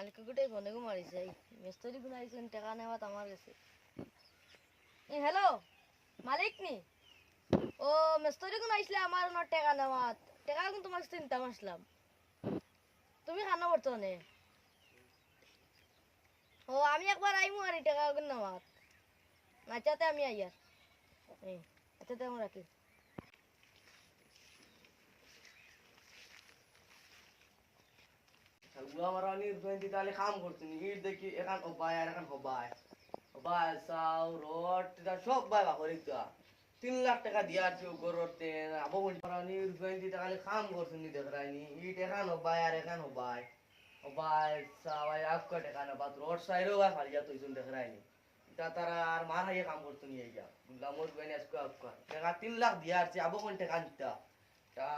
মালিক গোটাই ফোনে গো মারিছে মিস্ত্রি গুণ আইছেন টাকা নেওয়াত আমার কাছে হ্যালো মালিক নি ও মিস্ত্রি গুণ আইসলে আমার ওনার টাকা নেওয়াত টাকা গুণ তোমার চিন্তা মাসলাম তুমি খানা বর্তমানে ও আমি একবার আইমু আর টাকা গুণ নেওয়াত আচ্ছাতে আমি আইয়ার আচ্ছাতে আমি রাখি গুলামারানি দুই তালে কাম করছেন ইট দেখি এখান হবাই আর এখান হবাই হবাই চাও রড সব বাই বাকরি তো 3 লাখ টাকা দিয়াছি গরতে আবো মারানি দুই তালে কাম করছেন দেখরাইনি ইট এখান হবাই আর এখান হবাই হবাই চাও এক কোটি টাকা না বাদ রড সাইরো বা ফালিয়া তুইছুন দেখরাইনি তা তারা আর মার হাইয়া কাম করছেন ইয়া গুলামর বেনে আজকে আপকা টাকা 3 লাখ দিয়াছি আবো কোন টাকা নিতা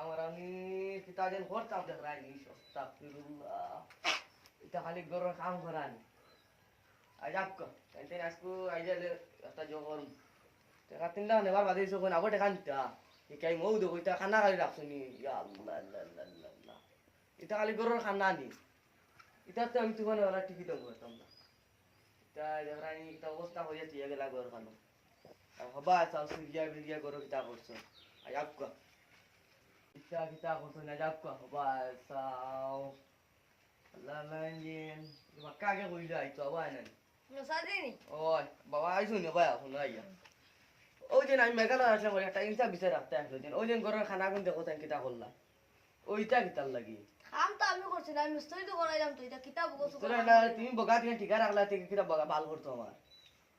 আমার আমি পিতা যেন করতাম দেখরাইনি আস্তাগফিরুল্লাহ এটা খালি গরর কাম করানি আজ আপকা তাই আজকে আইজালে একটা জোর টাকা 3 লাখ নেবার বাদে সব আবো টাকা নিতা এই কাই মৌ দেখো এটা খানা খালি রাখছনি ইয়া আল্লাহ আল্লাহ আল্লাহ এটা খালি গরর খানা নি এটা তো আমি তোমার ওরা টিকিট করতাম না এটা দেখরাইনি এটা অবস্থা হয়ে দিয়ে গেলা গরর খানো হবা চাও সিরিয়া বিরিয়া গরর কিতা করছো আজ আপকা kita kung sunadap ko ba sa laman yin makaka ko ila ito awanan নসাদিনি oy bawa ay sunyo ba ako na iya o din ay megalo asla ko ta insa bisa rakta ko din o din goro khana gun দেখো তাই kita করলা ওইটা কিতাল লাগি কাম তো আমি করছি না আমি মিস্ত্রি তো করাইলাম তো এটা কিতাব বসু তোরা না তুমি বগা দিয়ে ঠিকা রাখলা থেকে কিতা বগা ভাল করতো আমার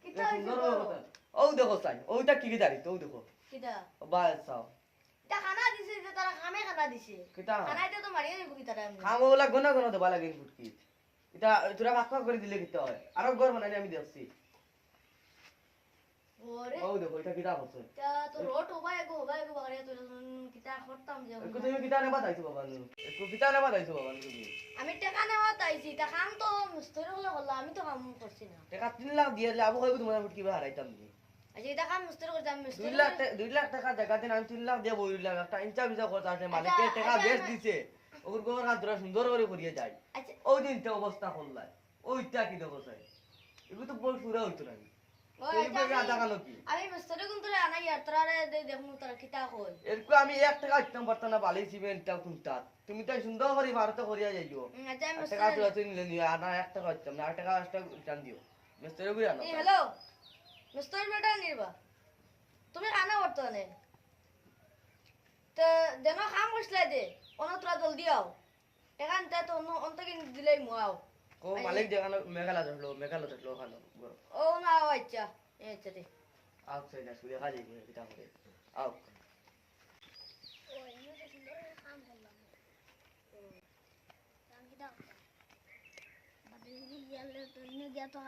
কিতাব সুন্দর কথা ও দেখো তাই ওইটা কি কি দাঁড়ি তো দেখো কিতা বা চাও এটা খানা দিছে যে তারা খামে খানা দিছে কিতা খানাইতে তো মারিয়ে দিব কিতা টাইম খামোলা গোনা গোনা দেবা লাগে ফুটকি এটা তোরা ভাগ করে দিলে কিতা হয় আর ঘর বানাই আমি দেখছি ওরে ও দেখো এটা কিতা হচ্ছে তা তো রোড হবাই গো বাগারে তো কিতা করতাম যে একটু তুমি কিতা নেবা দাইছো বাবা নু একটু কিতা নেবা দাইছো বাবা নু তুমি আমি টাকা নেওয়া তাইছি তা কাম তো মিস্ত্রি হলে করলাম আমি তো কাম করছি না টাকা 3 লাখ দিয়ে আবু কইবো তোমার ফুটকি বা হারাইতাম নি আচ্ছা এটা কাম মিস্ত্রি করতে আমি মিস্ত্রি 2 লাখ টাকা জায়গা দিন আমি 3 লাখ দিয়ে বইলাম একটা ইনচা বিজা করতে আছে মালিকের টাকা বেশ দিছে ওর গোর হাত ধরে সুন্দর করে করিয়ে যায় আচ্ছা ওই দিন তো অবস্থা করলাই ওইটা কি দেখো চাই এগুলো তো বল পুরা হইতো না এই বই আদা কালো কি আমি মিস্ত্রি কিন্তু আনাই আর তোরা দেখমু তোরা কিতা কই এরকম আমি 1 টাকা ইতাম পারতাম না বালি সিমেন্টটা কুনতা তুমি তো সুন্দর করে ভারতে করিয়া যাইও আচ্ছা আমি টাকা তো তুমি নিলে আনা 1 টাকা ইতাম না 8 টাকা 8 টাকা টান দিও মিস্ত্রি কই আনো হ্যালো মিস্ত্রি বেটা নিবা তুমি খানা বর্তমানে তো দেন কাম করছিলে দে অন্য তোরা জলদি আও টাকা নিতে তো অন্ত কিন দিলেই মুয়াও কো মালিক দেখানো মেঘালয় থাকলো খানো ও না আচ্ছা আচ্ছা দে আও সেই না সুদে খালি কিটা করে আও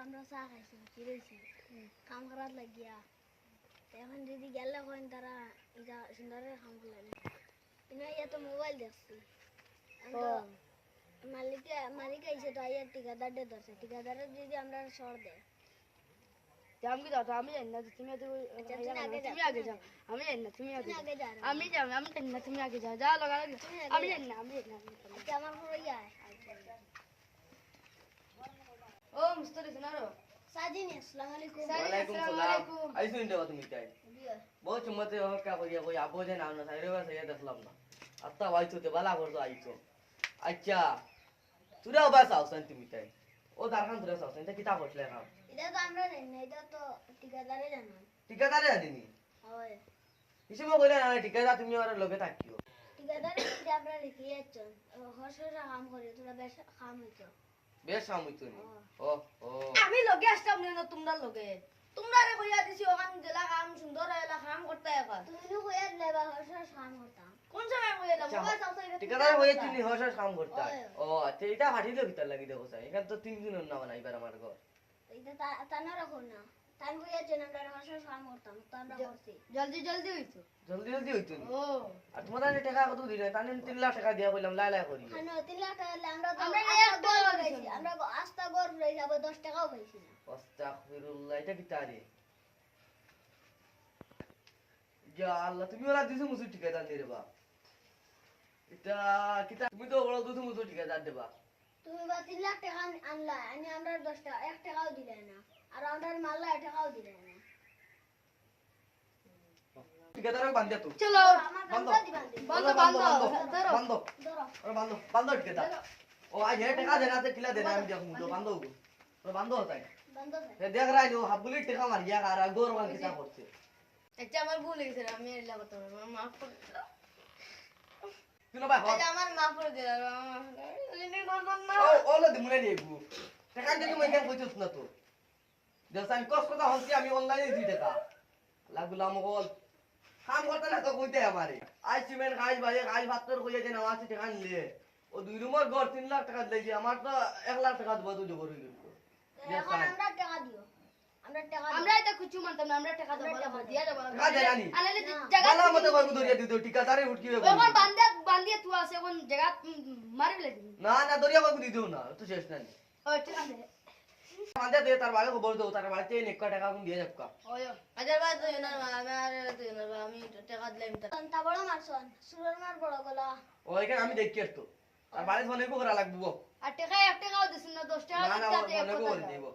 আমরা চা খাইছি ফিরেছি কাম করার লাগিয়া এখন যদি গেলে হয় তারা এটা সুন্দর কাম করলেন এত মোবাইল দেখছি মালিক আইসে তো আইয়ার ঠিকাদার দে ধরছে ঠিকাদারের যদি আমরা সর দেয় আমি কি দাও আমি জানি না তুমি তুমি আগে যাও আমি জানি না তুমি আগে যাও আমি যাও আমি জানি না তুমি আগে যাও যা লাগা আমি জানি না আমি জানি না আমার ঘরে যায় ও মিস্ত্রি শোনারো সাজিনি আসসালামু আলাইকুম ওয়ালাইকুম সালাম আইসো ইন্ডা তুমি তাই বহুত চমতে हो क्या করিয়া কই আবো যে নাম না সাইরে বা সাইয়া দেখলাম না আত্তা আইছো তে বালা করছো আইছো আচ্ছা তুরা বাস আউসন তুমি তাই ও দারখান তুরা আউসন তে কিতা বসলে না এটা তো আমরা জানি না এটা তো ঠিকাদারে জানো ঠিকাদারে জানি হয় হিসেবে কইলে না ঠিকাদার তুমি আর লগে থাকিও ঠিকাদারে যদি আমরা রেখে যাচ্ছ হসরা কাম করে তোরা বেশ কাম হইতো বেশ সামুইতো নি ও ও আমি লগে আসতাম না তোমরা লগে তোমরা রে কইয়া দিছি ওখান জেলা কাম সুন্দর এলা কাম করতে এখন তুমি কইয়া লেবা হসরা কাম করতাম কোন সময় কইয়া দাও মোবাইল চাও চাই ঠিকাদার হয়ে তুমি হসার কাম করতে ও আচ্ছা এটা হাটিলো ভিতর লাগি দেখো চাই এখান তো 3 দিন না বানাইবার আমার ঘর এটা তানা রাখো না তান কইয়া যেন আমরা হসরা কাম করতাম তো আমরা করছি জলদি জলদি হইতো জলদি জলদি হইতো নি ও আর তোমাদের টাকা কত দিলে তানে 3 লাখ টাকা দিয়া কইলাম লাই লাই করি হ্যাঁ 3 লাখ টাকা আমরা তো আমরা আস্তা গড় পাইছি আমরা আস্তা গড় পাইছি যাব 10 টাকাও পাইছি না আস্তাগফিরুল্লাহ এটা কি তারে ইয়া আল্লাহ তুমি ওরা দিছো মুসু ঠিকাদার নি রে বাপ এটা কিতা তুমি তো বড় দুধ মুসু ঠিকাদার দেবা তুমি বা 3 লাখ টাকা আনলা আনি আমরা 10 টাকা 1 টাকাও দিলে না আর আমরা মারলা 1 টাকাও দিলে না ঠিকাদারকে বান্ধ দে তো চলো আমার বন্ধ। দামটা দিবান দিন বন্ধ বন্ধ বন্ধ বন্ধ বন্ধ ধরো ওরে বান্ধ বান্ধ ঠিকাদার ও আজ হে টাকা দেনা তে কিলা দেনা আমি দেখুন তো বান্ধ গো ওরে বান্ধ হতাই বন্ধ করে হে দেখ রাই নো হাবুলি টাকা মার গিয়া আর গোর বান কিটা করছে আচ্ছা আমার ভুল হয়ে গেছে আমি এলা কথা বলবো আমার মাফ করে দাও তুই না ভাই আচ্ছা আমার মাফ করে দাও না ও ওলে দিমুনে নিয়ে গু টাকা দিতে মই কেন কইছস না তো দেখ আমি কষ্ট কথা হচ্ছে আমি অনলাইনে দিই টাকা লাগুলা মগল কাম করতে না তো কইতে আমারে আই সিমেন্ট কাজ ভাই কাজ ভাতর কইয়া যে নামাজ টাকা নিলে ও 2 রুমের ঘর 3 লাখ টাকা দিলে আমার তো 1 লাখ টাকা দেবো তো জবর হই গেল এখন আমরা টাকা দিও আমরা টাকা আমরা এটা কিছু মানতাম না আমরা টাকা দেবো দিয়া দেবো টাকা দেনা নি আলে জায়গা বালা মতে কই দরিয়া দিত ঠিকাদারে উঠকি এখন বান্দিয়া তুই আছে এখন জায়গা মারি ফেলে দিবি না না দরিয়া কই দিও না তো শেষ না নি ও ঠিক আছে বান্দা দে তার বাগে খবর দাও তার বাড়িতে নেক টাকা কোন দিয়ে যাবকা ওয়ো আজার বাদ তুই না আমি আর তুই না আমি টাকা দিলাম তা বড় মারছন সুরের মার বড় গলা ওইখানে আমি দেখি আসতো তার বাড়ি ফোনে করা লাগবো আর টাকা 1 টাকাও দিছিস না 10 টাকা না না দিতে ফোনে করে দিব